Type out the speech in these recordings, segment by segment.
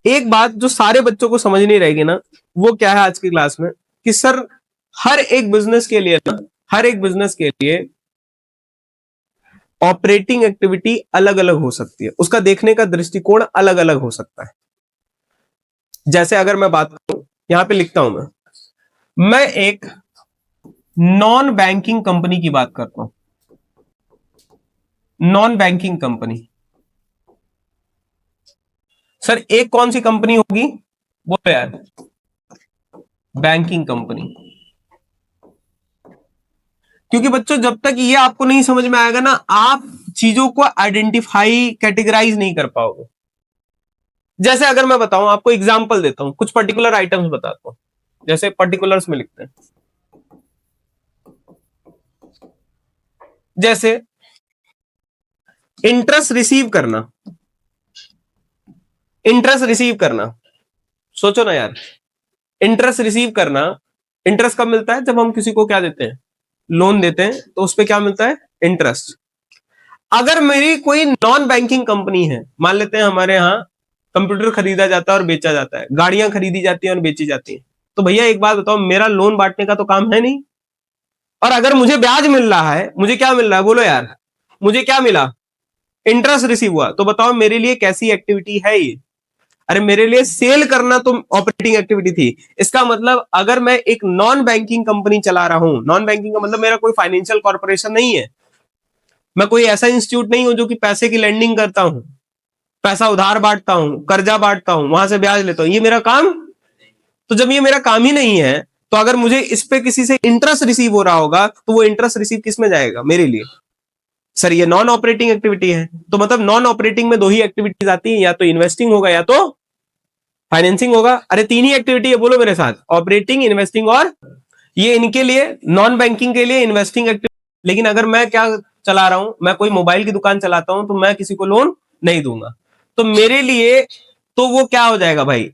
एक बात जो सारे बच्चों को समझ नहीं रहेगी ना, वो क्या है आज की क्लास में, कि सर हर एक बिजनेस के लिए ना, हर एक बिजनेस के लिए ऑपरेटिंग एक्टिविटी अलग अलग हो सकती है, उसका देखने का दृष्टिकोण अलग अलग हो सकता है। जैसे अगर मैं बात करूं, यहां पे लिखता हूं मैं एक नॉन बैंकिंग कंपनी की बात करता हूं, नॉन बैंकिंग कंपनी। सर एक कौन सी कंपनी होगी, बोलो यार, बैंकिंग कंपनी। क्योंकि बच्चों जब तक ये आपको नहीं समझ में आएगा ना, आप चीजों को आइडेंटिफाई कैटेगराइज नहीं कर पाओगे। जैसे अगर मैं बताऊं, आपको एग्जांपल देता हूं, कुछ पर्टिकुलर आइटम्स बताता हूं, जैसे पर्टिकुलर्स में लिखते हैं, जैसे इंटरेस्ट रिसीव करना, इंटरेस्ट रिसीव करना, सोचो ना यार, इंटरेस्ट रिसीव करना, इंटरेस्ट कब मिलता है, जब हम किसी को क्या देते हैं, लोन देते हैं, तो उस पर क्या मिलता है, इंटरेस्ट। अगर मेरी कोई नॉन बैंकिंग कंपनी है, मान लेते हैं हमारे यहाँ कंप्यूटर खरीदा जाता है और बेचा जाता है, गाड़ियां खरीदी जाती हैं और बेची जाती हैं, तो भैया एक बात बताओ, मेरा लोन बांटने का तो काम है नहीं। और अगर मुझे ब्याज मिल रहा है, मुझे क्या मिल रहा है, बोलो यार, मुझे क्या मिला, इंटरेस्ट रिसीव हुआ, तो बताओ मेरे लिए कैसी एक्टिविटी है ये। अरे मेरे लिए सेल करना तो ऑपरेटिंग एक्टिविटी थी। इसका मतलब अगर मैं एक नॉन बैंकिंग कंपनी चला रहा हूं, नॉन बैंकिंग का मतलब मेरा कोई फाइनेंशियल कॉर्पोरेशन नहीं है, मैं कोई ऐसा इंस्टीट्यूट नहीं हूं जो कि पैसे की लेंडिंग करता हूं, पैसा उधार बांटता हूं, कर्जा बांटता हूं, वहां से ब्याज लेता हूं, ये मेरा काम। तो जब ये मेरा काम ही नहीं है, तो अगर मुझे इस पे किसी से इंटरेस्ट रिसीव हो रहा होगा, तो वो इंटरेस्ट रिसीव किस में जाएगा, मेरे लिए। सर ये नॉन ऑपरेटिंग एक्टिविटी है, तो मतलब नॉन ऑपरेटिंग में दो ही एक्टिविटीज आती है, या तो इन्वेस्टिंग होगा या तो फाइनेंसिंग होगा। अरे तीन ही एक्टिविटी है, बोलो मेरे साथ, ऑपरेटिंग, इन्वेस्टिंग और ये इनके लिए, नॉन बैंकिंग के लिए इन्वेस्टिंग एक्टिविटी। लेकिन अगर मैं क्या चला रहा हूं, मैं कोई मोबाइल की दुकान चलाता हूं, तो मैं किसी को लोन नहीं दूंगा, तो मेरे लिए तो वो क्या हो जाएगा भाई,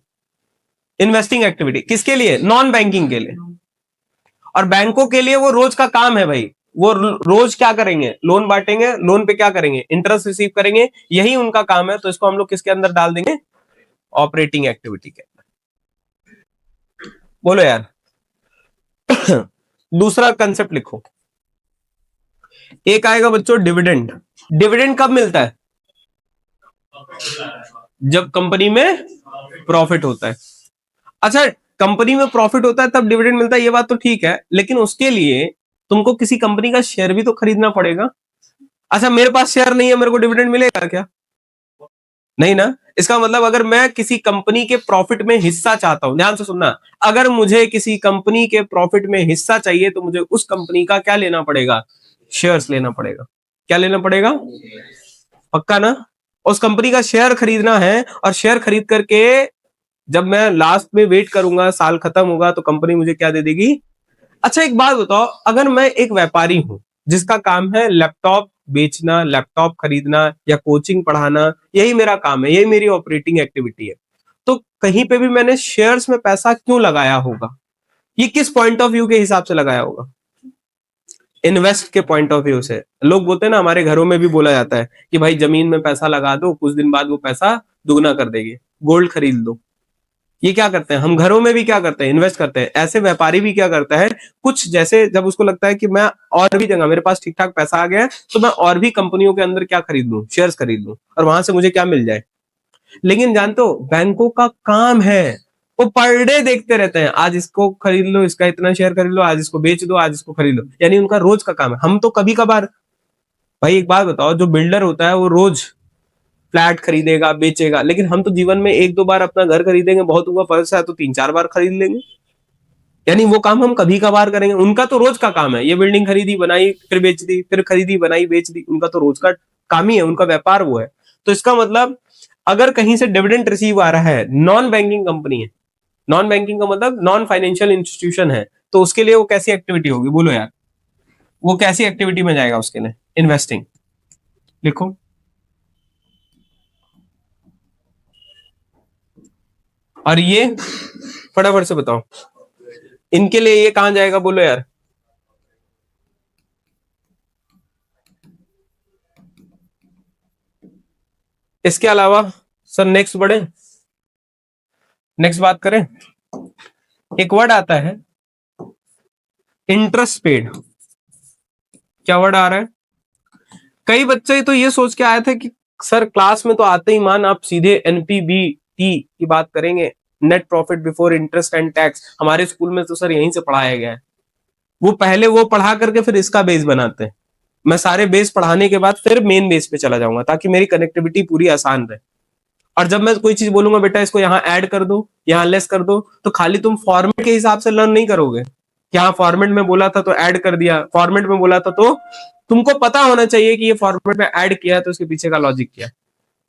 इन्वेस्टिंग एक्टिविटी। किसके लिए, नॉन बैंकिंग के लिए। और बैंकों के लिए वो रोज का काम है भाई, वो रोज क्या करेंगे, लोन बांटेंगे, लोन पे क्या करेंगे, इंटरेस्ट रिसीव करेंगे, यही उनका काम है। तो इसको हम लोग किसके अंदर डाल देंगे, ऑपरेटिंग एक्टिविटी के अंदर। बोलो यार। दूसरा कंसेप्ट लिखो, एक आएगा बच्चों डिविडेंड। डिविडेंड कब मिलता है, जब कंपनी में प्रॉफिट होता है। अच्छा, कंपनी में प्रॉफिट होता है तब डिविडेंड मिलता है, ये बात तो ठीक है, लेकिन उसके लिए तुमको किसी कंपनी का शेयर भी तो खरीदना पड़ेगा। अच्छा मेरे पास शेयर नहीं है, मेरे को डिविडेंड मिलेगा क्या, नहीं ना। इसका मतलब अगर मैं किसी कंपनी के प्रॉफिट में हिस्सा चाहता हूं, ध्यान से सुनना, अगर मुझे किसी कंपनी के प्रॉफिट में हिस्सा चाहिए, तो मुझे उस कंपनी का क्या लेना पड़ेगा, शेयर्स लेना पड़ेगा। क्या लेना पड़ेगा, पक्का ना। उस कंपनी का शेयर खरीदना है, और शेयर खरीद करके जब मैं लास्ट में वेट करूंगा, साल खत्म होगा, तो कंपनी मुझे क्या दे देगी। अच्छा एक बात बताओ, अगर मैं एक व्यापारी हूं जिसका काम है लैपटॉप बेचना, लैपटॉप खरीदना या कोचिंग पढ़ाना, यही मेरा काम है, यही मेरी ऑपरेटिंग एक्टिविटी है, तो कहीं पे भी मैंने शेयर्स में पैसा क्यों लगाया होगा, ये किस पॉइंट ऑफ व्यू के हिसाब से लगाया होगा, इन्वेस्ट के पॉइंट ऑफ व्यू से। लोग बोलते हैं ना, हमारे घरों में भी बोला जाता है कि भाई जमीन में पैसा लगा दो, कुछ दिन बाद वो पैसा दुगना कर देगी, गोल्ड खरीद लो। ये क्या करते हैं, हम घरों में भी क्या करते हैं, इन्वेस्ट करते हैं। ऐसे व्यापारी भी क्या करता है, कुछ जैसे जब उसको लगता है कि मैं और भी जगह, मेरे पास ठीक ठाक पैसा आ गया है, तो मैं और भी कंपनियों के अंदर क्या खरीद लूं, शेयर्स खरीद लूं, और वहां से मुझे क्या मिल जाए। लेकिन जानते हो बैंकों का काम है, वो पर डे देखते रहते हैं, आज इसको खरीद लो, इसका इतना शेयर खरीद लो, आज इसको बेच दो, आज इसको खरीद लो, यानी उनका रोज का काम है। हम तो कभी कभार, भाई एक बात बताओ, जो बिल्डर होता है वो रोज फ्लैट खरीदेगा बेचेगा, लेकिन हम तो जीवन में एक दो बार अपना घर खरीदेंगे, बहुत हुआ पैसा है तो तीन चार बार खरीद लेंगे, यानी वो काम हम कभी कभार करेंगे। उनका तो रोज का काम है, ये बिल्डिंग खरीदी बनाई फिर बेच दी, फिर खरीदी बनाई बेच दी, उनका तो रोज का काम ही है, उनका व्यापार वो है। तो इसका मतलब अगर कहीं से डिविडेंड रिसीव आ रहा है, नॉन बैंकिंग कंपनी है, नॉन बैंकिंग का मतलब नॉन फाइनेंशियल इंस्टीट्यूशन है, तो उसके लिए वो कैसी एक्टिविटी होगी, बोलो यार, वो कैसी एक्टिविटी में जाएगा उसके लिए, इन्वेस्टिंग। लिखो, और ये फटाफट से बताओ, इनके लिए ये कहां जाएगा, बोलो यार। इसके अलावा सर नेक्स्ट बढ़े। नेक्स्ट बात करें, एक वर्ड आता है इंटरेस्ट पेड। क्या वर्ड आ रहा है? कई बच्चे तो ये सोच के आए थे कि सर क्लास में तो आते ही मान आप सीधे एनपीबीटी की बात करेंगे, net profit before interest and tax. हमारे स्कूल में तो सर यहीं से पढ़ाया गया है। वो पहले वो पढ़ा करके फिर इसका बेस बनाते हैं। मैं सारे बेस पढ़ाने के बाद फिर मेन बेस पे चला जाऊंगा ताकि मेरी कनेक्टिविटी पूरी आसान रहे। और जब मैं कोई चीज बोलूंगा बेटा इसको यहाँ ऐड कर दो, यहाँ लेस कर दो, तो खाली तुम फॉर्मेट के हिसाब से लर्न नहीं करोगे कि हाँ फॉर्मेट में बोला था तो ऐड कर दिया, फॉर्मेट में बोला था तो तुमको पता होना चाहिए कि ये फॉर्मेट में ऐड किया तो उसके पीछे का लॉजिक क्या है।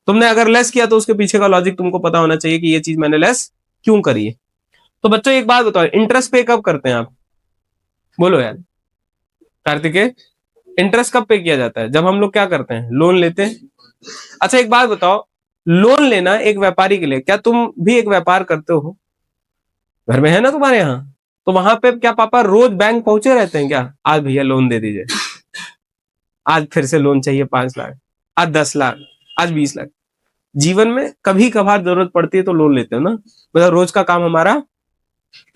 तुमने अगर लेस किया तो उसके पीछे का लॉजिक तुमको पता होना चाहिए कि ये चीज मैंने लेस क्यों करी है। तो बच्चों एक बात बताओ, इंटरेस्ट पे कब करते हैं आप? बोलो यार कार्तिकेय, इंटरेस्ट कब पे किया जाता है? जब हम लोग क्या करते हैं, लोन लेते हैं। अच्छा एक बात बताओ, लोन लेना एक व्यापारी के लिए, क्या तुम भी एक व्यापार करते हो? घर में है ना तुम्हारे यहाँ, तो वहां पे क्या पापा रोज बैंक पहुंचे रहते हैं क्या? आज भैया लोन दे दीजिए, आज फिर से लोन चाहिए 5 लाख, आज 10 लाख, आज 20 लाख। जीवन में कभी कभार जरूरत पड़ती है तो लोन लेते हो ना, मतलब रोज का काम हमारा।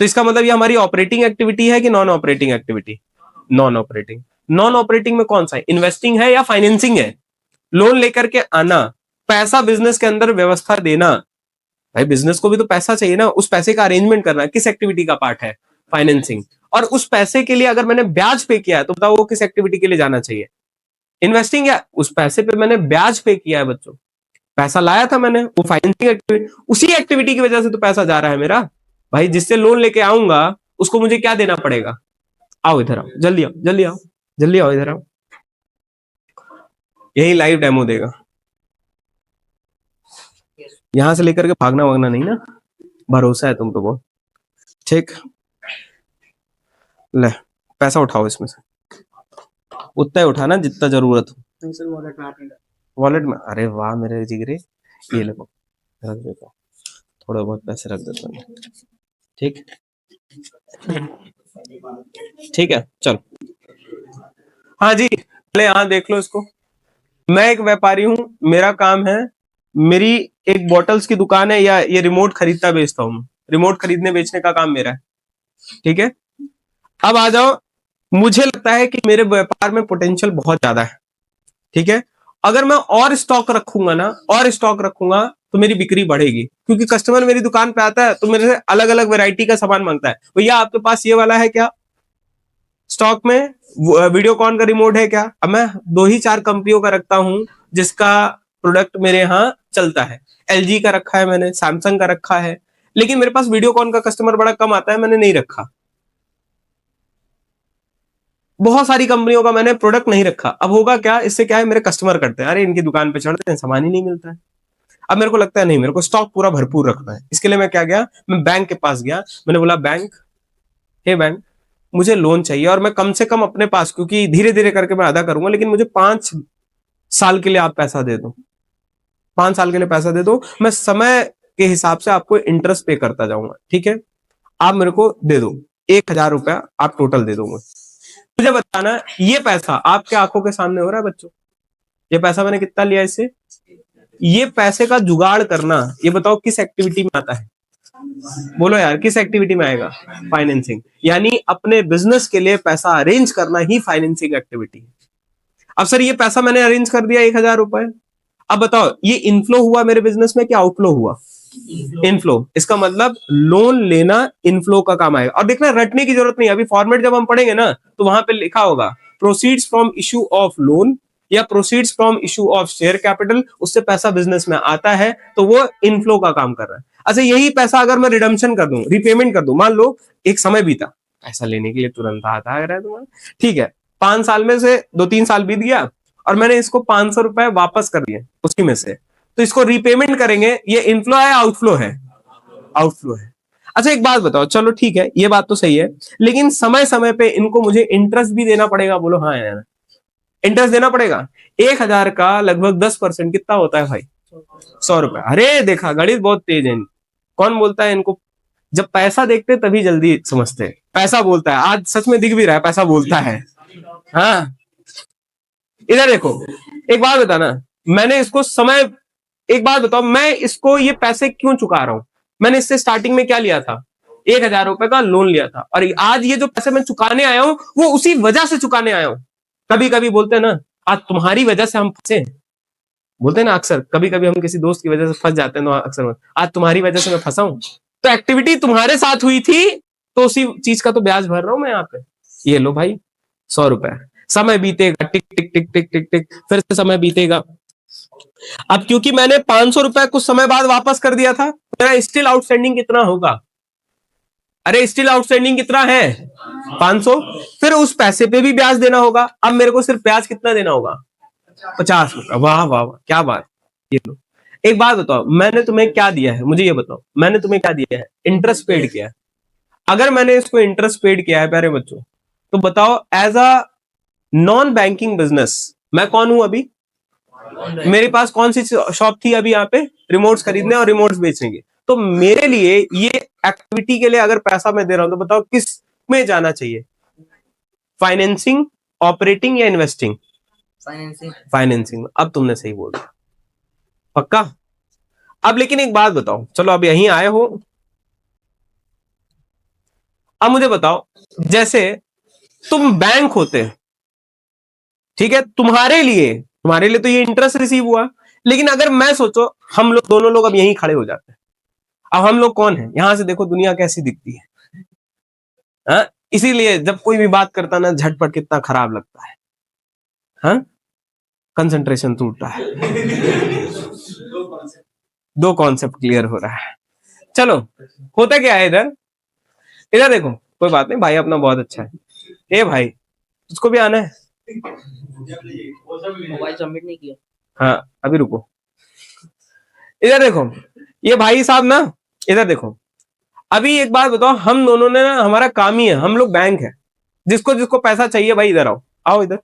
तो इसका मतलब ये हमारी ऑपरेटिंग एक्टिविटी है कि non operating activity? Non operating. Non operating में कौन सा है, इन्वेस्टिंग है या फाइनेंसिंग है? लोन लेकर के आना, पैसा बिजनेस के अंदर व्यवस्था देना। भाई बिजनेस को भी तो पैसा चाहिए ना, उस पैसे का अरेंजमेंट करना किस एक्टिविटी का पार्ट है? फाइनेंसिंग। और उस पैसे के लिए अगर मैंने ब्याज पे किया है तो बताओ वो किस एक्टिविटी के लिए जाना चाहिए? इन्वेस्टिंग। या उस पैसे पे मैंने ब्याज पे किया है बच्चों, पैसा लाया था मैंने, वो फाइनेंसिंग एक्टिविटी, उसी एक्टिविटी की वजह से तो पैसा जा रहा है मेरा। भाई जिससे लोन लेके आऊंगा उसको मुझे क्या देना पड़ेगा? आओ इधर आओ, जल्दी आओ जल्दी आओ जल्दी आओ इधर आओ, यही लाइव डेमो देगा। यहां से लेकर के भागना वागना नहीं ना, भरोसा है तुम तो बहुत। ठीक, ले पैसा उठाओ इसमें से, उतना ही उठाना जितना जरूरत हो। वॉलेट में, अरे वाह मेरे जिगरे, ये लो रख देता हूँ, थोड़े बहुत पैसे रख देता हूँ। ठीक, ठीक है चल। हाँ जी, पहले यहाँ देख लो इसको। मैं एक व्यापारी हूँ, मेरा काम है, मेरी एक बॉटल्स की दुकान है, या ये रिमोट खरीदता बेचता हूँ, रिमोट खरीदने बेचने का काम मेरा है। ठीक है, अब आ जाओ, मुझे लगता है कि मेरे व्यापार में पोटेंशियल बहुत ज्यादा है। ठीक है, अगर मैं और स्टॉक रखूंगा ना, और स्टॉक रखूंगा तो मेरी बिक्री बढ़ेगी, क्योंकि कस्टमर मेरी दुकान पे आता है तो मेरे से अलग अलग वैरायटी का सामान मांगता है। भैया आपके पास ये वाला है क्या स्टॉक में? वीडियोकॉन का रिमोट है क्या? अब मैं 2 ही 4 कंपनियों का रखता हूं जिसका प्रोडक्ट मेरे यहाँ चलता है। एलजी का रखा है मैंने, सैमसंग का रखा है, लेकिन मेरे पास वीडियोकॉन का कस्टमर बड़ा कम आता है, मैंने नहीं रखा। बहुत सारी कंपनियों का मैंने प्रोडक्ट नहीं रखा। अब होगा क्या, इससे क्या है, मेरे कस्टमर करते हैं, अरे इनकी दुकान पे चढ़ते हैं सामान ही नहीं मिलता है। अब मेरे को लगता है नहीं, मेरे को स्टॉक पूरा भरपूर रखना है। इसके लिए मैं क्या गया, मैं बैंक के पास गया, मैंने बोला बैंक, हे बैंक, मुझे लोन चाहिए और मैं कम से कम अपने पास, क्योंकि धीरे धीरे करके मैं अदा करूंगा, लेकिन मुझे 5 साल के लिए आप पैसा दे दो, 5 साल के लिए पैसा दे दो, मैं समय के हिसाब से आपको इंटरेस्ट पे करता जाऊंगा। ठीक है, आप मेरे को दे दो 1,000 रुपया, आप टोटल दे दोगे। मुझे बताना ये पैसा आपके आंखों के सामने हो रहा है बच्चों, ये पैसा मैंने कितना लिया इससे? ये पैसे का जुगाड़ करना, ये बताओ किस एक्टिविटी में आता है? बोलो यार किस एक्टिविटी में आएगा? फाइनेंसिंग। यानी अपने बिजनेस के लिए पैसा अरेंज करना ही फाइनेंसिंग एक्टिविटी है। अब सर ये पैसा मैंने अरेंज कर दिया 1,000 रुपए, अब बताओ ये इनफ्लो हुआ मेरे बिजनेस में क्या आउटफ्लो हुआ? इनफ्लो। इसका मतलब लोन लेना इनफ्लो का काम आएगा। और देखना रटने की जरूरत नहीं, अभी फॉर्मेट जब हम पढ़ेंगे ना तो वहां पे लिखा होगा proceeds from issue of loan या proceeds from issue of share capital, उससे पैसा बिजनेस में आता है तो वो इनफ्लो का काम कर रहा है। अच्छा यही पैसा अगर मैं रिडम्पशन कर दूं, रिपेमेंट कर दूं, मान लो एक समय बीता, पैसा लेने के लिए तुरंत हाथ आ रहा है तुम्हारा, ठीक है, 5 साल में से 2-3 साल बीत गया और मैंने इसको 500 रुपए वापस कर दिए उसी में से, तो इसको रीपेमेंट करेंगे, ये इनफ्लो है आउटफ्लो है? आउटफ्लो है। अच्छा एक बात बताओ, चलो ठीक है ये बात तो सही है, लेकिन समय समय पे इनको मुझे इंटरेस्ट भी देना पड़ेगा। बोलो हाँ यार, इंटरेस्ट देना पड़ेगा। 1,000 का लगभग 10% कितना होता है भाई? 100 रुपए। अरे देखा, गणित बहुत तेज है, कौन बोलता है इनको? जब पैसा देखते तभी जल्दी समझते हैं। पैसा बोलता है, आज सच में दिख भी रहा है पैसा बोलता है। हाँ इधर देखो, एक बात बताना, मैंने इसको समय, एक बात बताओ मैं इसको ये पैसे क्यों चुका रहा हूं? मैंने इससे स्टार्टिंग में क्या लिया था, 1,000 रुपए का लोन लिया था, और आज ये जो पैसे मैं चुकाने आया हूं वो उसी वजह से चुकाने आया हूं। कभी कभी बोलते हैं ना, आज तुम्हारी वजह से हम फंसे, बोलते हैं ना अक्सर, कभी कभी हम किसी दोस्त की वजह से फंस जाते हैं, तो अक्सर आज तुम्हारी वजह से मैं फंसा हूं, तो एक्टिविटी तुम्हारे साथ हुई थी, तो उसी चीज का तो ब्याज भर रहा हूं मैं यहाँ पे। ये लो भाई 100 रुपए, समय बीतेगा, टिक टिक टिक टिक टिक टिक, फिर से समय बीतेगा। अब क्योंकि मैंने 500 रुपए कुछ समय बाद वापस कर दिया था, मेरा स्टिल आउटस्टैंडिंग कितना होगा, अरे स्टिल आउटस्टैंडिंग कितना है 500, फिर उस पैसे पे भी ब्याज देना होगा। अब मेरे को सिर्फ ब्याज कितना देना होगा, 50 रुपए। वाह वाह वाह, क्या बात। ये लो, एक बात बताओ, मैंने तुम्हें क्या दिया है, मुझे ये बताओ, मैंने तुम्हें क्या दिया है, इंटरेस्ट पेड किया है। अगर मैंने इसको इंटरेस्ट पेड किया है प्यारे बच्चों, तो बताओ as a non banking business मैं कौन हूं अभी, मेरे पास कौन सी शॉप थी अभी यहाँ पे, रिमोट्स खरीदने और रिमोट्स बेचने की। तो मेरे लिए ये एक्टिविटी के लिए अगर पैसा मैं दे रहा हूं, तो बताओ किस में जाना चाहिए, फाइनेंसिंग, ऑपरेटिंग या इन्वेस्टिंग, फाइनेंसिंग। फाइनेंसिंग। अब तुमने सही बोल दिया, पक्का। अब लेकिन एक बात बताओ, चलो अब यहीं आए हो, अब मुझे बताओ, जैसे तुम बैंक होते, ठीक है, तुम्हारे लिए तो ये इंटरेस्ट रिसीव हुआ, लेकिन अगर मैं सोचो हम लोग दोनों लोग अब यहीं खड़े हो जाते हैं, अब हम लोग कौन है, यहां से देखो दुनिया कैसी दिखती है, हाँ? इसीलिए जब कोई भी बात करता ना, झटपट कितना खराब लगता है, हाँ, कंसंट्रेशन टूटता है। दो कॉन्सेप्ट क्लियर हो रहा है। चलो, होता क्या है इधर, इधर देखो, कोई बात नहीं, भाई अपना बहुत अच्छा है। ए भाई, उसको भी आना है, मोबाइल सबमिट नहीं किया। हाँ अभी रुको, इधर देखो, ये भाई साहब ना, इधर देखो, अभी एक बात बताओ, हम दोनों ने ना, हमारा काम ही है, हम लोग बैंक है, जिसको जिसको पैसा चाहिए भाई इधर आओ, आओ इधर,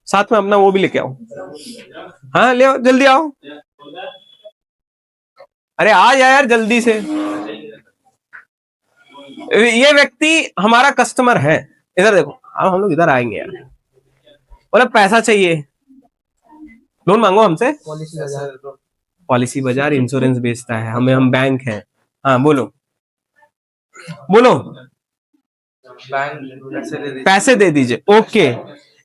साथ में अपना वो भी लेके आओ, हाँ ले आओ, जल्दी आओ, अरे आ जा यार जल्दी से। ये व्यक्ति हमारा कस्टमर है, इधर देखो, अब हम लोग इधर आएंगे यार, बोला पैसा चाहिए, लोन मांगो हमसे, पॉलिसी बाजार इंश्योरेंस बेचता है, हम बैंक हैं, हाँ बोलो बोलो, पैसे दे दीजिए, ओके।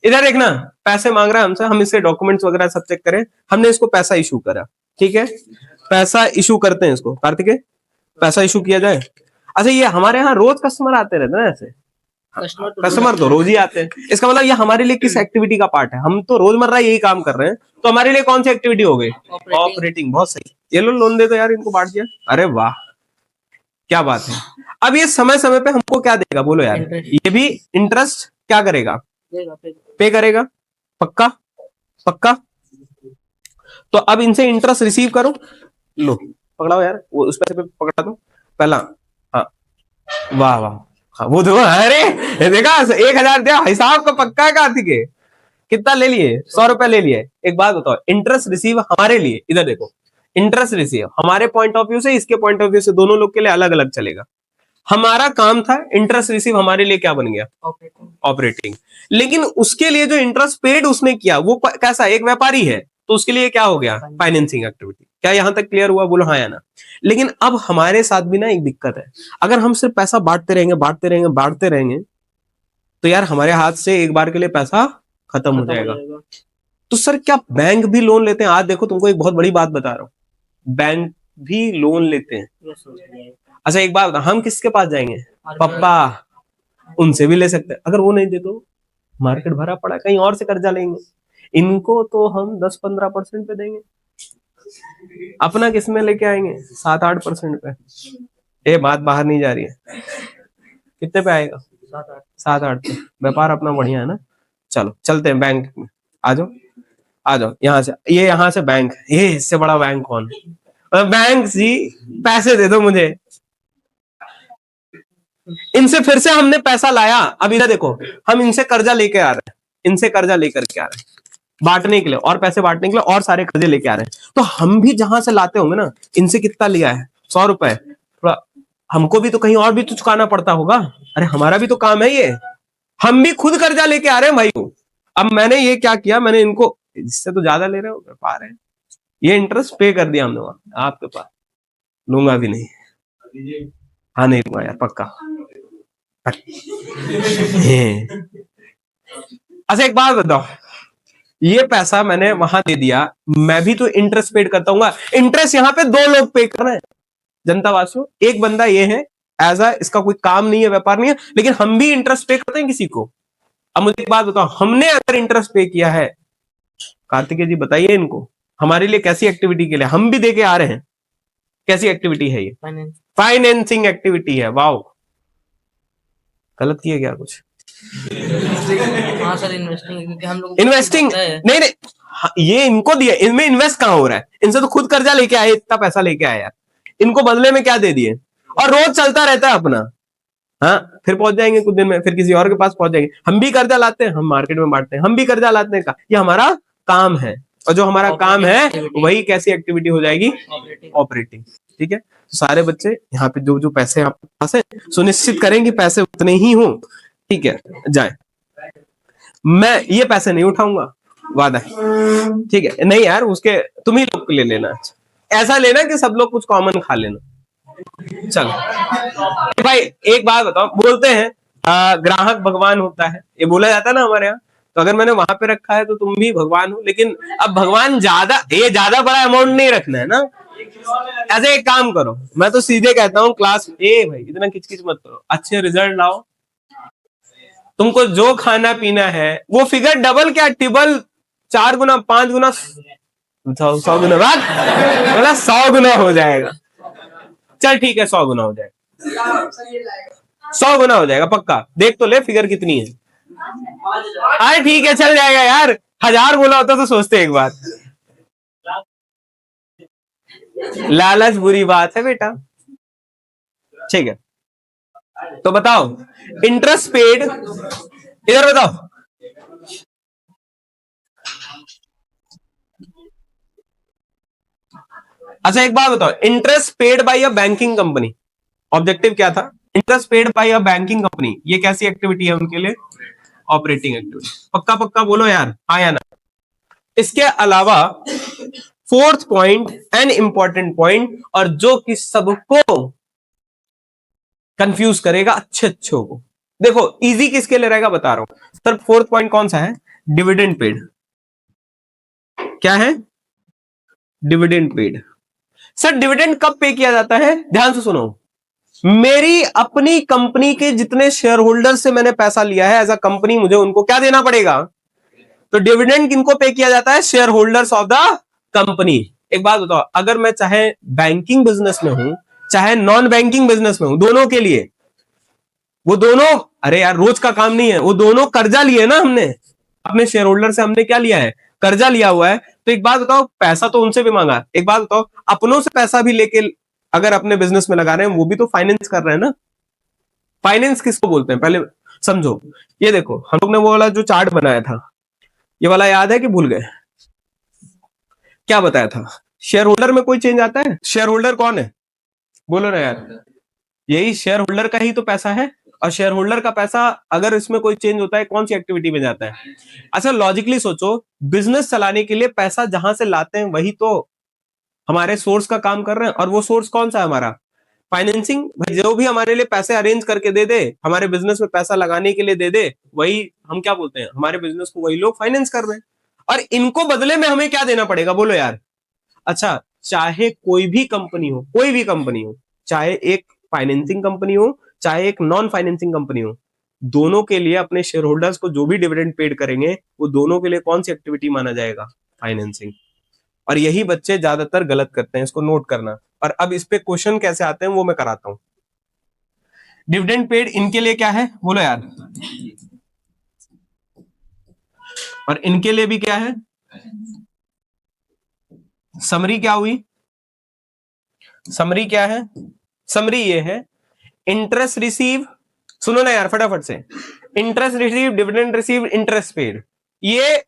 इधर देखना, पैसे मांग रहा है हमसे, हम इसके डॉक्यूमेंट्स वगैरह सब चेक करें, हमने इसको पैसा इशू करा, ठीक है, पैसा इशू करते हैं इसको, कार्तिकेय पैसा इशू किया जाए। अच्छा, ये हमारे यहाँ रोज कस्टमर आते रहते हैं ऐसे, कस्टमर तो रोज ही आते हैं, इसका मतलब ये हमारे लिए किस एक्टिविटी का पार्ट है, हम तो रोजमर्रा यही काम कर रहे हैं, तो हमारे लिए कौन सी एक्टिविटी हो गई, ऑपरेटिंग। बहुत सही, ये लो लोन दे दो यार, इनको बांट दिया, अरे वाह क्या बात है। अब ये समय समय पे हमको क्या देगा बोलो यार, ये भी इंटरेस्ट क्या करेगा, पे करेगा, पक्का पक्का। तो अब इनसे इंटरेस्ट रिसीव करो, लो पकड़ाओ यार, वो उस पैसे पे पकड़ा दो पहला, हाँ वाह वाह, हाँ वो दो, अरे देखा 1,000 दिया हिसाब का पक्का है कार्तिक, कितना ले लिए, 100 रुपए ले लिए। एक बात बताओ, इंटरेस्ट रिसीव हमारे लिए, इधर देखो, इंटरेस्ट रिसीव हमारे पॉइंट ऑफ व्यू से, इसके पॉइंट ऑफ व्यू से, दोनों लोग के लिए अलग अलग चलेगा। हमारा काम था इंटरेस्ट रिसीव, हमारे लिए क्या बन गया, ऑपरेटिंग। लेकिन उसके लिए जो इंटरेस्ट पेड उसने किया, वो कैसा, एक व्यापारी है, तो उसके लिए क्या हो गया, फाइनेंसिंग एक्टिविटी। क्या यहां तक क्लियर हुआ, बोलो हाँ या ना। लेकिन अब हमारे साथ भी ना एक दिक्कत है, अगर हम सिर्फ पैसा बांटते रहेंगे बांटते रहेंगे बांटते रहेंगे, तो यार हमारे हाथ से एक बार के लिए पैसा खत्म हो जाएगा। तो सर क्या बैंक भी लोन लेते हैं, आज देखो तुमको एक बहुत बड़ी बात बता रहा हूं, बैंक भी लोन लेते हैं। अच्छा एक बात, हम किसके पास जाएंगे, पप्पा, उनसे भी ले सकते हैं, अगर वो नहीं दे तो मार्केट भरा पड़ा, कहीं और से कर्जा लेंगे, इनको तो हम 10-15% पे देंगे, अपना किस में लेके आएंगे, 7-8% पे। ये बात बाहर नहीं जा रही है, कितने पे आएगा, 7-8 पे, व्यापार अपना बढ़िया है ना। चलो चलते हैं बैंक में, आ जाओ आ जाओ, यहाँ से, ये यहाँ से बैंक है, ये इससे बड़ा बैंक कौन है, बैंक जी पैसे दे दो मुझे। इनसे फिर से हमने पैसा लाया, अब इधर देखो, हम इनसे कर्जा लेके आ रहे हैं, इनसे कर्जा लेकर के आ रहे हैं बांटने के लिए, और पैसे बांटने के लिए, और सारे कर्जे लेके आ रहे हैं। तो हम भी जहां से लाते होंगे ना, इनसे कितना लिया है, 100 रुपए, थोड़ा हमको भी तो कहीं और भी तो चुकाना पड़ता होगा, अरे हमारा भी तो काम है ये, हम भी खुद कर्जा लेके आ रहे हैं भाई। अब मैंने ये क्या किया, मैंने इनको, इससे तो ज्यादा ले रहे हो, व्यापार है, ये इंटरेस्ट पे कर दिया हमने, वहां आपके पास लूंगा भी नहीं, हाँ नहीं दूंगा यार पक्का। अच्छा एक बात बताओ, ये पैसा मैंने वहां दे दिया, मैं भी तो इंटरेस्ट पेड करता हूँ। इंटरेस्ट यहाँ पे दो लोग पे कर रहे हैं जनता वासियों। एक बंदा ये है एज अ, इसका कोई काम नहीं है, व्यापार नहीं है, लेकिन हम भी इंटरेस्ट पे करते हैं किसी को। अब मुझे एक बात बताओ, हमने अगर इंटरेस्ट पे किया है, कार्तिकेय जी बताइए इनको, हमारे लिए कैसी एक्टिविटी के लिए हम भी देके आ रहे हैं, कैसी एक्टिविटी है ये? फाइनेंस। फाइनेंसिंग एक्टिविटी है। वाओ, गलत किया क्या कुछ? हाँ सर, इन्वेस्टिंग, क्योंकि हम लोग इन्वेस्टिंग नहीं नहीं, हाँ, ये इनको दिया, इनमें इन्वेस्ट कहां हो रहा है? इनसे तो खुद कर्जा लेके आए, इतना पैसा लेके आए यार, इनको बदले में क्या दे दिए? और रोज चलता रहता है अपना। हाँ, फिर पहुंच जाएंगे कुछ दिन में, फिर किसी और के पास पहुंच जाएंगे। हम भी कर्जा लाते हैं, हम मार्केट में बांटते हैं, हम भी कर्जा लाते हैं, ये हमारा काम है। और जो हमारा काम है वही कैसी एक्टिविटी हो जाएगी? ऑपरेटिंग। ठीक है, तो सारे बच्चे यहाँ पे जो जो पैसे आपके पास है सुनिश्चित करेंगे पैसे उतने ही हो। ठीक है, जाए, मैं ये पैसे नहीं उठाऊंगा, वादा है। ठीक है, नहीं यार उसके तुम ही लोग ले लेना, ऐसा लेना कि सब लोग कुछ कॉमन खा लेना। चलो भाई एक बात बताओ, बोलते हैं ग्राहक भगवान होता है, ये बोला जाता है ना हमारे यहाँ। तो अगर मैंने वहां पे रखा है तो तुम भी भगवान हो, लेकिन अब भगवान ज्यादा, ये ज्यादा बड़ा अमाउंट नहीं रखना है ना। ऐसे एक काम करो, मैं तो सीधे कहता हूँ क्लास, ए भाई इतना किचकिच मत करो, अच्छे रिजल्ट लाओ, तुमको जो खाना पीना है वो फिगर डबल क्या ट्रिपल, 4 गुना 5 गुना 100 गुना, बोला 100 गुना हो जाएगा। चल ठीक है 100 गुना हो जाएगा, 100 गुना हो जाएगा पक्का। देख तो ले फिगर कितनी है। अरे ठीक है चल जाएगा यार, 1000 गुना होता तो सोचते एक बार। लालच बुरी बात है बेटा। ठीक है, तो बताओ इंटरेस्ट पेड, इधर बताओ। अच्छा एक बात बताओ, interest paid by a banking company, objective क्या था? Interest paid by a banking company, ये कैसी एक्टिविटी है उनके लिए? Operating activity. पक्का पक्का बोलो यार, हाँ या ना। इसके अलावा fourth point an important point, और जो कि सबको कंफ्यूज करेगा अच्छे अच्छों को, देखो इजी किसके लिए रहेगा बता रहा हूं सर। फोर्थ पॉइंट कौन सा है? Dividend paid. क्या है? Dividend paid. सर डिविडेंड कब पे किया जाता है? ध्यान से सुनो, मेरी अपनी कंपनी के जितने शेयर होल्डर से मैंने पैसा लिया है एज अ कंपनी, मुझे उनको क्या देना पड़ेगा? तो डिविडेंड किनको पे किया जाता है? Share holders of the company. एक बात बताओ, अगर मैं चाहे बैंकिंग बिजनेस में हूं चाहे नॉन बैंकिंग बिजनेस में हूं, दोनों के लिए वो दोनों, अरे यार रोज का काम नहीं है, वो दोनों कर्जा लिए ना हमने, अपने शेयर होल्डर से हमने क्या लिया है? कर्जा लिया हुआ है। तो एक बात बताओ, पैसा तो उनसे भी मांगा, एक बात बताओ अपनों से पैसा भी लेके अगर अपने बिजनेस में लगा रहे हैं, वो भी तो फाइनेंस कर रहे हैं ना। फाइनेंस किसको बोलते हैं पहले समझो। ये देखो हम लोग ने वो वाला जो चार्ट बनाया था, ये वाला याद है कि भूल गए? क्या बताया था? शेयर होल्डर में कोई चेंज आता है? शेयर होल्डर कौन है बोलो ना यार, यही शेयर होल्डर का ही तो पैसा है। और शेयर होल्डर का पैसा अगर इसमें कोई चेंज होता है कौन सी एक्टिविटी में जाता है? अच्छा लॉजिकली सोचो, बिजनेस चलाने के लिए पैसा जहां से लाते हैं वही तो हमारे सोर्स का काम कर रहे हैं, और वो सोर्स कौन सा है हमारा? फाइनेंसिंग। भाई जो भी हमारे लिए पैसे अरेंज करके दे दे, हमारे बिजनेस में पैसा लगाने के लिए दे दे, वही हम क्या बोलते हैं, हमारे बिजनेस को वही लोग फाइनेंस कर रहे हैं। और इनको बदले में हमें क्या देना पड़ेगा बोलो यार? अच्छा, चाहे कोई भी कंपनी हो, कोई भी कंपनी हो, चाहे एक फाइनेंसिंग कंपनी हो चाहे एक नॉन फाइनेंसिंग कंपनी हो, दोनों के लिए अपने शेयर होल्डर्स को जो भी डिविडेंड पेड करेंगे वो दोनों के लिए कौन सी एक्टिविटी माना जाएगा? फाइनेंसिंग। और यही बच्चे ज्यादातर गलत करते हैं, इसको नोट करना। और अब इस पे क्वेश्चन कैसे आते हैं वो मैं कराता हूं। डिविडेंड पेड इनके लिए क्या है बोलो यार? और इनके लिए भी क्या है? समरी क्या हुई? समरी क्या है? समरी ये है, इंटरेस्ट रिसीव, सुनो ना यार फटाफट से, interest receive, dividend receive, interest paid, ये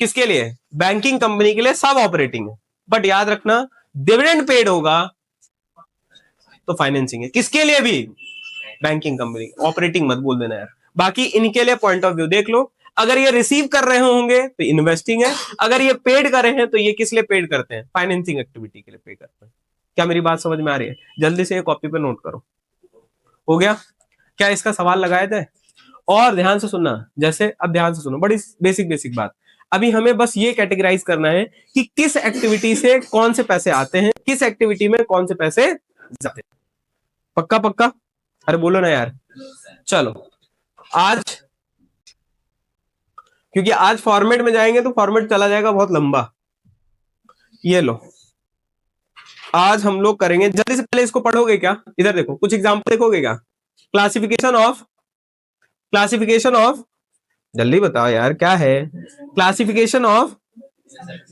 किसके लिए? बैंकिंग कंपनी के लिए, सब ऑपरेटिंग है। बट याद रखना डिविडेंड पेड होगा तो फाइनेंसिंग है, किसके लिए भी? Banking company. ऑपरेटिंग मत बोल देना यार। बाकी इनके लिए पॉइंट ऑफ व्यू देख लो, अगर ये रिसीव कर रहे होंगे तो इन्वेस्टिंग है, अगर ये पेड कर रहे हैं तो ये किस लिए पेड करते हैं? फाइनेंसिंग एक्टिविटी के लिए पे करते हैं। क्या मेरी बात समझ में आ रही है? जल्दी से ये कॉपी पे नोट करो। हो गया? क्या इसका सवाल लगाए थे? और ध्यान से सुनना, जैसे अब ध्यान से सुनो, बड़ी बेसिक बेसिक बात। अभी हमें बस ये कैटेगराइज करना है कि किस एक्टिविटी से कौन से पैसे आते हैं, किस एक्टिविटी में कौन से पैसे जाते हैं। पक्का पक्का? अरे बोलो ना यार। चलो आज, क्योंकि आज फॉर्मेट में जाएंगे तो फॉर्मेट चला जाएगा बहुत लंबा। ये लो, आज हम लोग करेंगे, जल्दी से पहले इसको पढ़ोगे क्या? इधर देखो, कुछ एग्जांपल देखोगे क्या? क्लासिफिकेशन ऑफ, जल्दी बताओ यार क्या है? Classification of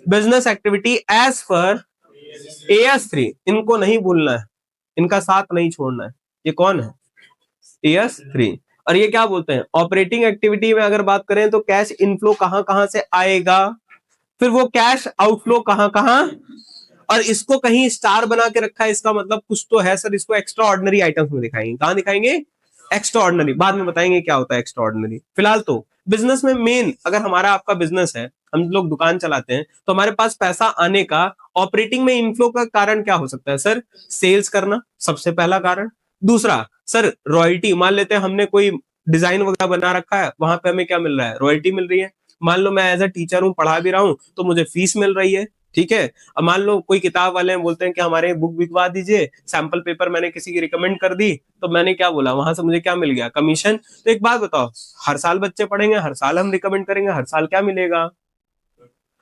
business activity as per AS3। इनको नहीं भूलना है, इनका साथ नहीं छोड़ना है। ये कौन है? AS3। और ये क्या बोलते हैं? ऑपरेटिंग एक्टिविटी में अगर बात करें तो कैश इनफ्लो कहां कहां से आएगा, फिर वो कैश आउटफ्लो कहां कहां, और इसको कहीं स्टार बना के रखा है, इसका मतलब कुछ तो है सर। इसको एक्स्ट्रा ऑर्डिनरी आइटम्स में दिखाएंगे। कहां दिखाएंगे? Extra ordinary. बाद में बताएंगे क्या होता है एक्स्ट्रा ऑर्डिनरी। फिलहाल तो बिजनेस में मेन, अगर हमारा आपका बिजनेस है, हम लोग दुकान चलाते हैं, तो हमारे पास पैसा आने का, ऑपरेटिंग में इनफ्लो का कारण क्या हो सकता है सर? सेल्स करना सबसे पहला कारण। दूसरा सर रॉयल्टी, मान लेते हैं हमने कोई डिजाइन वगैरह बना रखा है, वहां पे हमें क्या मिल रहा है? रॉयल्टी मिल रही है। मान लो मैं एज अ टीचर हूं, पढ़ा भी रहा हूं, तो मुझे फीस मिल रही है। ठीक है। अब मान लो कोई किताब वाले हैं, बोलते हैं कि हमारे बुक बिकवा दीजिए, सैंपल पेपर मैंने किसी की रिकमेंड कर दी, तो मैंने क्या बोला, वहां से मुझे क्या मिल गया? कमीशन। तो एक बात बताओ, हर साल बच्चे पढ़ेंगे, हर साल हम रिकमेंड करेंगे, हर साल क्या मिलेगा?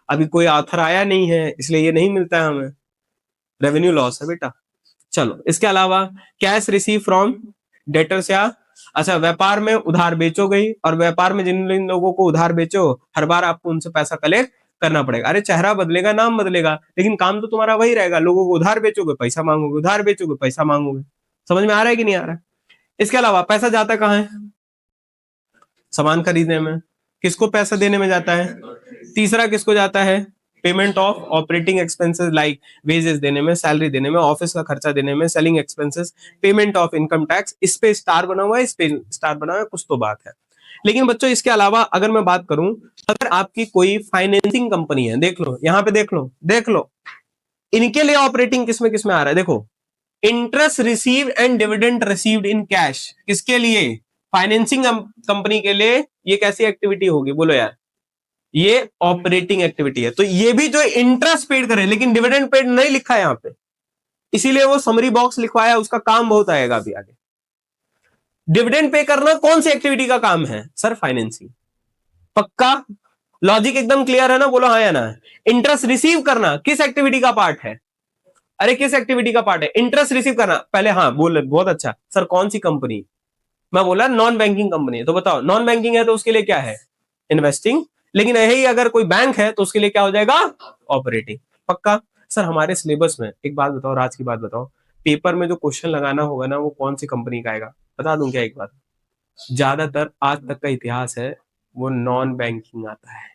अभी कोई ऑथर आया नहीं है, इसलिए ये नहीं मिलता है हमें, रेवेन्यू लॉस है बेटा। चलो इसके अलावा कैश रिसीव फ्रॉम डेटर्स, या अच्छा व्यापार में उधार बेचो गई, और व्यापार में जिन जिन लोगों को उधार बेचो, हर बार आपको उनसे पैसा कलेक्ट करना पड़ेगा। अरे चेहरा बदलेगा, नाम बदलेगा, लेकिन काम तो तुम्हारा वही रहेगा। लोगों को उधार बेचोगे, पैसा मांगोगे, उधार बेचोगे, पैसा मांगोगे। समझ में आ रहा है कि नहीं आ रहा है? इसके अलावा पैसा जाता कहाँ है? सामान खरीदने में। किसको पैसा देने में जाता है? तीसरा किसको जाता है? Payment of operating expenses like wages देने में, सैलरी देने में, ऑफिस का खर्चा देने में, selling expenses, payment of income tax. इस पे स्टार बना हुआ है, इस पे स्टार बना हुआ है, कुछ तो बात है। लेकिन बच्चों इसके अलावा अगर मैं बात करूं, अगर आपकी कोई फाइनेंसिंग कंपनी है, देख लो यहां पे, देख लो देख लो, इनके लिए ऑपरेटिंग किसमें आ रहा है? देखो, interest receive and dividend received in cash. किसके लिए? फाइनेंसिंग कंपनी के लिए। ये कैसी एक्टिविटी होगी बोलो यार? ये ऑपरेटिंग एक्टिविटी है। तो ये भी जो इंटरेस्ट पेड करे, लेकिन डिविडेंड पेड नहीं लिखा है यहां पे, इसीलिए वो समरी बॉक्स लिखवाया, उसका काम बहुत आएगा अभी आगे। डिविडेंड पे करना कौन सी एक्टिविटी का काम है सर? फाइनेंसिंग। पक्का? लॉजिक एकदम क्लियर है ना? बोलो हाँ या ना। इंटरेस्ट रिसीव करना किस एक्टिविटी का पार्ट है? अरे किस एक्टिविटी का पार्ट है इंटरेस्ट रिसीव करना? पहले हाँ बोल, बहुत अच्छा सर, कौन सी कंपनी? मैं बोला नॉन बैंकिंग कंपनी। तो बताओ, नॉन बैंकिंग है तो उसके लिए क्या है? इन्वेस्टिंग। लेकिन यही अगर कोई बैंक है तो उसके लिए क्या हो जाएगा? ऑपरेटिंग। पक्का? सर हमारे सिलेबस में एक बात बताओ, राज की बात बताओ, पेपर में जो क्वेश्चन लगाना होगा ना, वो कौन सी कंपनी का आएगा? बता दूं क्या एक बात? ज्यादातर आज तक का इतिहास है, वो नॉन बैंकिंग आता है,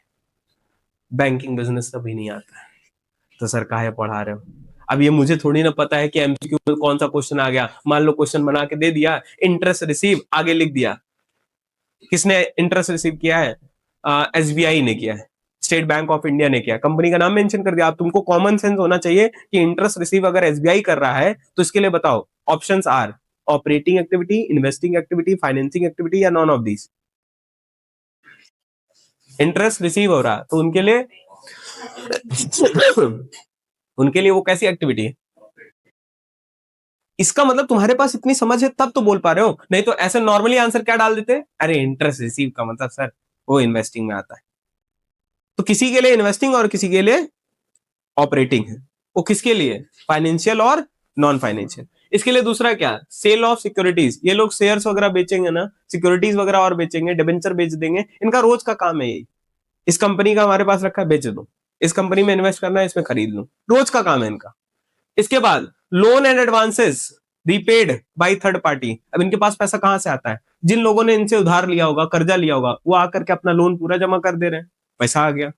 बैंकिंग बिजनेस कभी नहीं आता है। तो सर काहे पढ़ा रहे हो? अब ये मुझे थोड़ी ना पता है कि एमसीक्यू में कौन सा क्वेश्चन आ गया। मान लो क्वेश्चन बना के दे दिया, इंटरेस्ट रिसीव आगे लिख दिया, किसने इंटरेस्ट रिसीव किया है? SBI ने किया है, स्टेट बैंक ऑफ इंडिया ने किया, कंपनी का नाम मेंशन कर दिया। आप तुमको कॉमन सेंस होना चाहिए कि इंटरेस्ट रिसीव अगर SBI कर रहा है तो इसके लिए बताओ, options are operating activity, investing activity, financing activity, या none of these. Interest receive हो रहा तो उनके लिए उनके लिए वो कैसी एक्टिविटी है? इसका मतलब तुम्हारे पास इतनी समझ है तब तो बोल पा रहे हो, नहीं तो ऐसे नॉर्मली आंसर क्या डाल देते? अरे इंटरेस्ट रिसीव का मतलब सर वो इन्वेस्टिंग में आता है। तो किसी के लिए इन्वेस्टिंग और किसी के लिए ऑपरेटिंग है। वो किसके लिए? फाइनेंशियल और नॉन फाइनेंशियल। इसके लिए दूसरा क्या? Sale of securities. ये लोग शेयर्स वगैरह बेचेंगे ना, सिक्योरिटीज वगैरह और बेचेंगे, डिबेंचर बेच देंगे, इनका रोज का काम है यही। इस कंपनी का हमारे पास रखा है, बेच दो। इस कंपनी में इन्वेस्ट करना है, इसमें खरीद लो, रोज का काम है इनका। इसके बाद loan and advances repaid by third party. अब इनके पास पैसा कहां से आता है? जिन लोगों ने इनसे उधार लिया होगा, कर्जा लिया होगा, वो आकर के अपना लोन पूरा जमा कर दे रहे हैं, पैसा आ गया।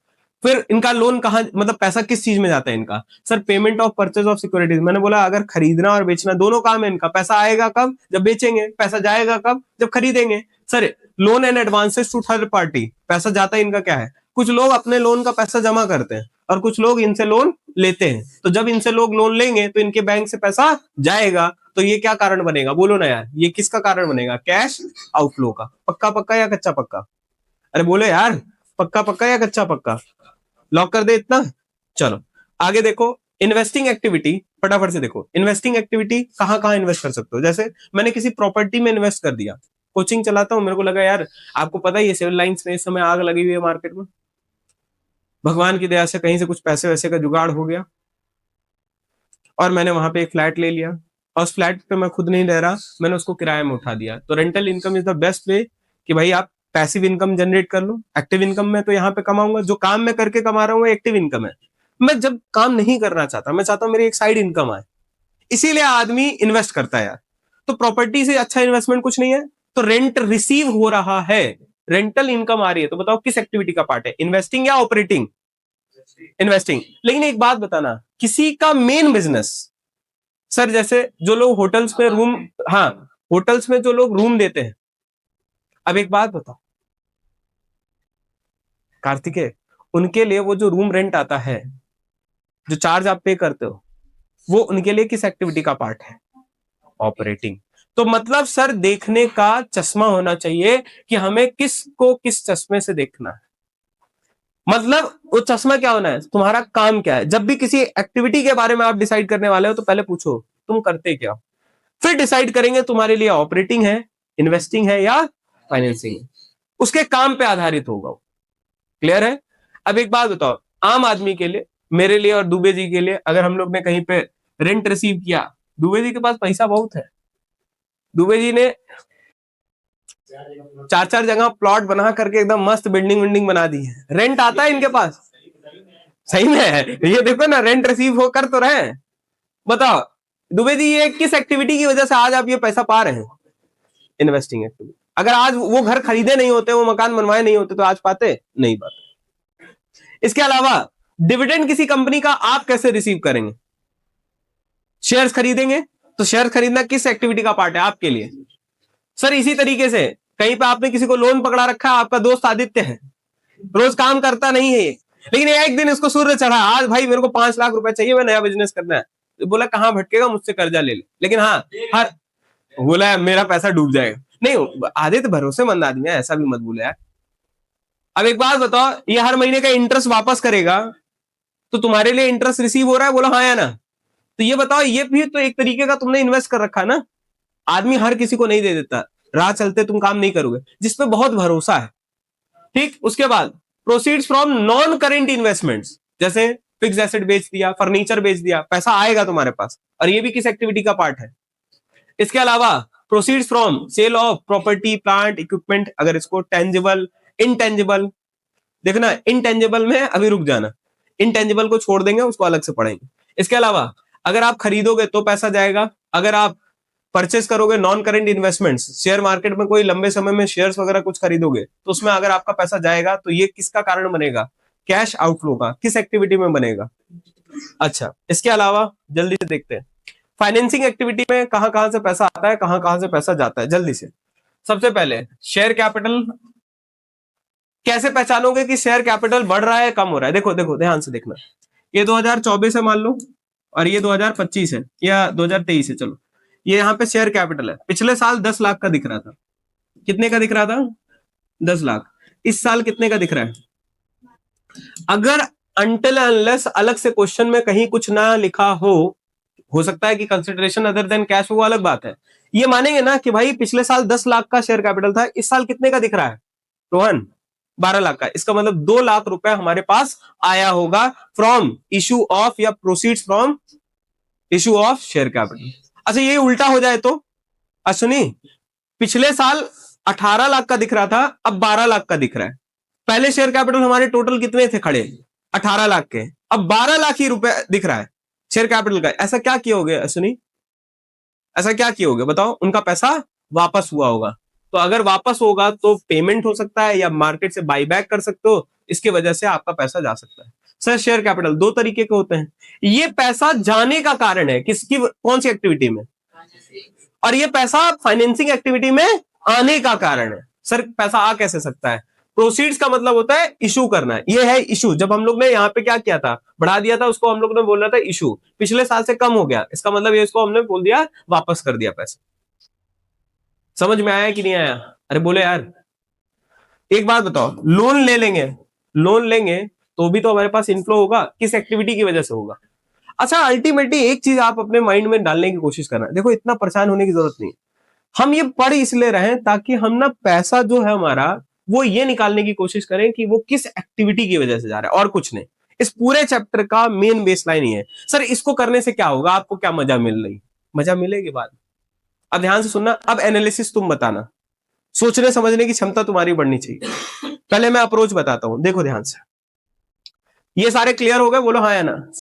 फिर इनका लोन कहां, मतलब पैसा किस चीज में जाता है इनका? Sir payment of purchase of securities. मैंने बोला अगर खरीदना और बेचना दोनों काम है इनका, पैसा आएगा कब? जब बेचेंगे। पैसा जाएगा कब? जब खरीदेंगे। Sir loan and advances to third party, पैसा जाता है इनका क्या है? कुछ लोग अपने लोन का पैसा जमा करते हैं और कुछ लोग इनसे लोन लेते हैं, तो जब इनसे लोग लोन लेंगे तो इनके बैंक से पैसा जाएगा, तो ये क्या कारण बनेगा, बोलो ना यार, ये किसका कारण बनेगा, कैश आउटफ्लो का। पक्का पक्का या कच्चा पक्का, अरे बोलो यार, पक्का पक्का या कच्चा पक्का, लॉक कर दे इतना। चलो आगे देखो, इन्वेस्टिंग एक्टिविटी, फटाफट से देखो, इन्वेस्टिंग एक्टिविटी कहां कहां इन्वेस्ट कर सकते हो। जैसे मैंने किसी प्रॉपर्टी में इन्वेस्ट कर दिया, कोचिंग चलाता हूं, मेरे को लगा यार, आपको पता ही है सिविल लाइंस में इस समय आग लगी हुई है मार्केट में, भगवान की दया से कहीं से कुछ पैसे वैसे का जुगाड़ हो गया और मैंने वहां पे एक फ्लैट ले लिया, और उस फ्लैट पे मैं खुद नहीं रह रहा, मैंने उसको किराए में उठा दिया। तो rental income is the best way कि भाई आप पैसिव इनकम जनरेट कर लो। एक्टिव इनकम में तो यहाँ पे कमाऊंगा, जो काम मैं करके कमा रहा हूँ एक्टिव इनकम है। मैं जब काम नहीं करना चाहता, मैं चाहता हूँ मेरी एक साइड इनकम आए, इसीलिए आदमी इन्वेस्ट करता है यार। तो प्रॉपर्टी से अच्छा इन्वेस्टमेंट कुछ नहीं है। तो रेंट रिसीव हो रहा है, रेंटल इनकम आ रही है, तो बताओ किस एक्टिविटी का पार्ट है, इन्वेस्टिंग या ऑपरेटिंग, इन्वेस्टिंग। लेकिन एक बात बताना, किसी का मेन बिजनेस, सर जैसे जो लोग होटल्स में रूम, हाँ होटल्स में जो लोग रूम देते हैं, अब एक बात बताओ कार्तिकेय, उनके लिए वो जो रूम रेंट आता है, जो चार्ज आप पे करते हो, वो उनके लिए किस एक्टिविटी का पार्ट है, ऑपरेटिंग। तो मतलब सर देखने का चश्मा होना चाहिए कि हमें किसको किस चश्मे से देखना है। मतलब वो चश्मा क्या होना है, तुम्हारा काम क्या है। जब भी किसी एक्टिविटी के बारे में आप डिसाइड करने वाले हो तो पहले पूछो तुम करते क्या, फिर डिसाइड करेंगे तुम्हारे लिए ऑपरेटिंग है, इन्वेस्टिंग है या फाइनेंसिंग है, उसके काम पे आधारित होगा वो। क्लियर है। अब एक बात बताओ, आम आदमी के लिए, मेरे लिए और दुबे जी के लिए, अगर हम लोग ने कहीं पे रेंट रिसीव किया, दुबे जी के पास पैसा बहुत है, दुबे जी ने 4-4 जगह प्लॉट बना करके एकदम मस्त बिल्डिंग विल्डिंग बना दी है, रेंट आता है इनके पास, सही में है ये, देखो ना रेंट रिसीव होकर तो रहे। बताओ दुबे जी, ये किस एक्टिविटी की वजह से आज आप ये पैसा पा रहे हैं, इन्वेस्टिंग एक्टिविटी। अगर आज वो घर खरीदे नहीं होते, वो मकान बनवाए नहीं होते, तो आज पाते नहीं पाते। इसके अलावा डिविडेंड किसी कंपनी का आप कैसे रिसीव करेंगे, शेयर्स खरीदेंगे, तो शेयर खरीदना किस एक्टिविटी का पार्ट है आपके लिए। सर इसी तरीके से कहीं पे आपने किसी को लोन पकड़ा रखा है, आपका दोस्त आदित्य है, रोज काम करता नहीं है, लेकिन एक दिन इसको सूर्य चढ़ा, आज भाई मेरे को 5 लाख रुपए चाहिए, मैं नया बिजनेस करना है, तो बोला कहां भटकेगा, मुझसे कर्जा ले ले, लेकिन हाँ हर बोला मेरा पैसा डूब जाएगा। नहीं, आदित्य भरोसेमंद आदमी है, ऐसा भी मत बोले यार। अब एक बात बताओ, ये हर महीने का इंटरेस्ट वापस करेगा, तो तुम्हारे लिए इंटरेस्ट रिसीव हो रहा है, बोला हाँ या ना। तो ये बताओ, ये भी तो एक तरीके का तुमने इन्वेस्ट कर रखा है ना। आदमी हर किसी को नहीं दे देता, राह चलते तुम काम नहीं करोगे, जिसपे बहुत भरोसा है। ठीक, उसके बाद proceeds from non current investments, जैसे फिक्स एसेट बेच दिया, फर्नीचर बेच दिया, पैसा आएगा तुम्हारे पास, और ये भी किस एक्टिविटी का पार्ट है। इसके अलावा proceeds from sale of property plant equipment, अगर इसको टेंजिबल इनटेंजिबल, देखना इनटेंजिबल में अभी रुक जाना, इनटेंजिबल को छोड़ देंगे, उसको अलग से पढ़ेंगे। इसके अलावा अगर आप खरीदोगे तो पैसा जाएगा, अगर आप परचेस करोगे non current investments, share market में कोई लंबे समय में शेयर्स वगैरह कुछ खरीदोगे, तो उसमें अगर आपका पैसा जाएगा तो ये किसका कारण बनेगा, कैश आउटफ्लो का, किस एक्टिविटी में बनेगा। अच्छा, इसके अलावा जल्दी से देखते हैं फाइनेंसिंग एक्टिविटी में कहां कहां से पैसा आता है, कहां कहां से पैसा जाता है, जल्दी से। सबसे पहले शेयर कैपिटल, कैसे पहचानोगे कि शेयर कैपिटल बढ़ रहा है कम हो रहा है। देखो देखो ध्यान से देखना, ये 2024 है मान लो, और ये 2025 है या 2023 है, चलो ये यहाँ पे शेयर कैपिटल है। पिछले साल 10 लाख का दिख रहा था, कितने का दिख रहा था, 10 लाख। इस साल कितने का दिख रहा है। अगर अनटिल अनलेस अलग से क्वेश्चन में कहीं कुछ ना लिखा हो सकता है कि कंसिडरेशन अदर देन कैश, वो अलग बात है। ये मानेंगे ना कि भाई पिछले साल 10 लाख का शेयर कैपिटल था, इस साल कितने का दिख रहा है रोहन, 12 लाख का। इसका मतलब 2 लाख रुपए हमारे पास आया होगा फ्रॉम इशू ऑफ या proceeds from issue of share capital. अच्छा ये उल्टा हो जाए तो, सुनी, पिछले साल 18 लाख का दिख रहा था, अब 12 लाख का दिख रहा है। पहले शेयर कैपिटल हमारे टोटल कितने थे खड़े, 18 लाख के, अब 12 लाख ही रुपए दिख रहा है शेयर कैपिटल का। ऐसा क्या किए होगे सुनी, ऐसा क्या किए होगे बताओ, उनका पैसा वापस हुआ होगा। तो अगर वापस होगा तो पेमेंट हो सकता है या मार्केट से बाई बैक कर सकते हो, इसकी वजह से आपका पैसा जा सकता है। सर शेयर कैपिटल 2 तरीके के होते हैं, ये पैसा जाने का कारण है किसकी, कौन सी एक्टिविटी में, और ये पैसा फाइनेंसिंग एक्टिविटी में आने का कारण है। सर पैसा आ कैसे सकता है, प्रोसीड्स का मतलब होता है इशू करना, ये है इशू। जब हम लोग ने यहाँ पे क्या किया था, बढ़ा दिया था, उसको हम लोग ने बोला था इशू। पिछले साल से कम हो गया, इसका मतलब ये इसको हमने बोल दिया वापस कर दिया पैसे। समझ में आया कि नहीं आया? अरे बोले यार। एक बात बताओ, लोन ले लेंगे, लोन लेंगे तो भी तो हमारे पास इनफ्लो होगा, किस एक्टिविटी की वजह से होगा? अच्छा, अल्टीमेटली एक चीज आप अपने माइंड में डालने की कोशिश करना, देखो इतना परेशान होने की जरूरत नहीं। हम ये पढ़ इसलिए रहे ताकि हम ना पैसा जो है हमारा, वो ये निकालने की कोशिश करें कि वो किस एक्टिविटी की वजह से जा रहा है, और कुछ नहीं। इस पूरे चैप्टर का मेन बेसलाइन ही है। सर इसको करने से क्या होगा, आपको क्या मजा मिल रही? मजा मिलेगी बाद में। अब ध्यान से सुनना, अब एनालिसिस तुम बताना, सोचने समझने की क्षमता तुम्हारी बढ़नी चाहिए। पहले मैं अप्रोच बताता हूं, देखो ध्यान से। ये सारे क्लियर हो गए? बोलो हाँ या ना।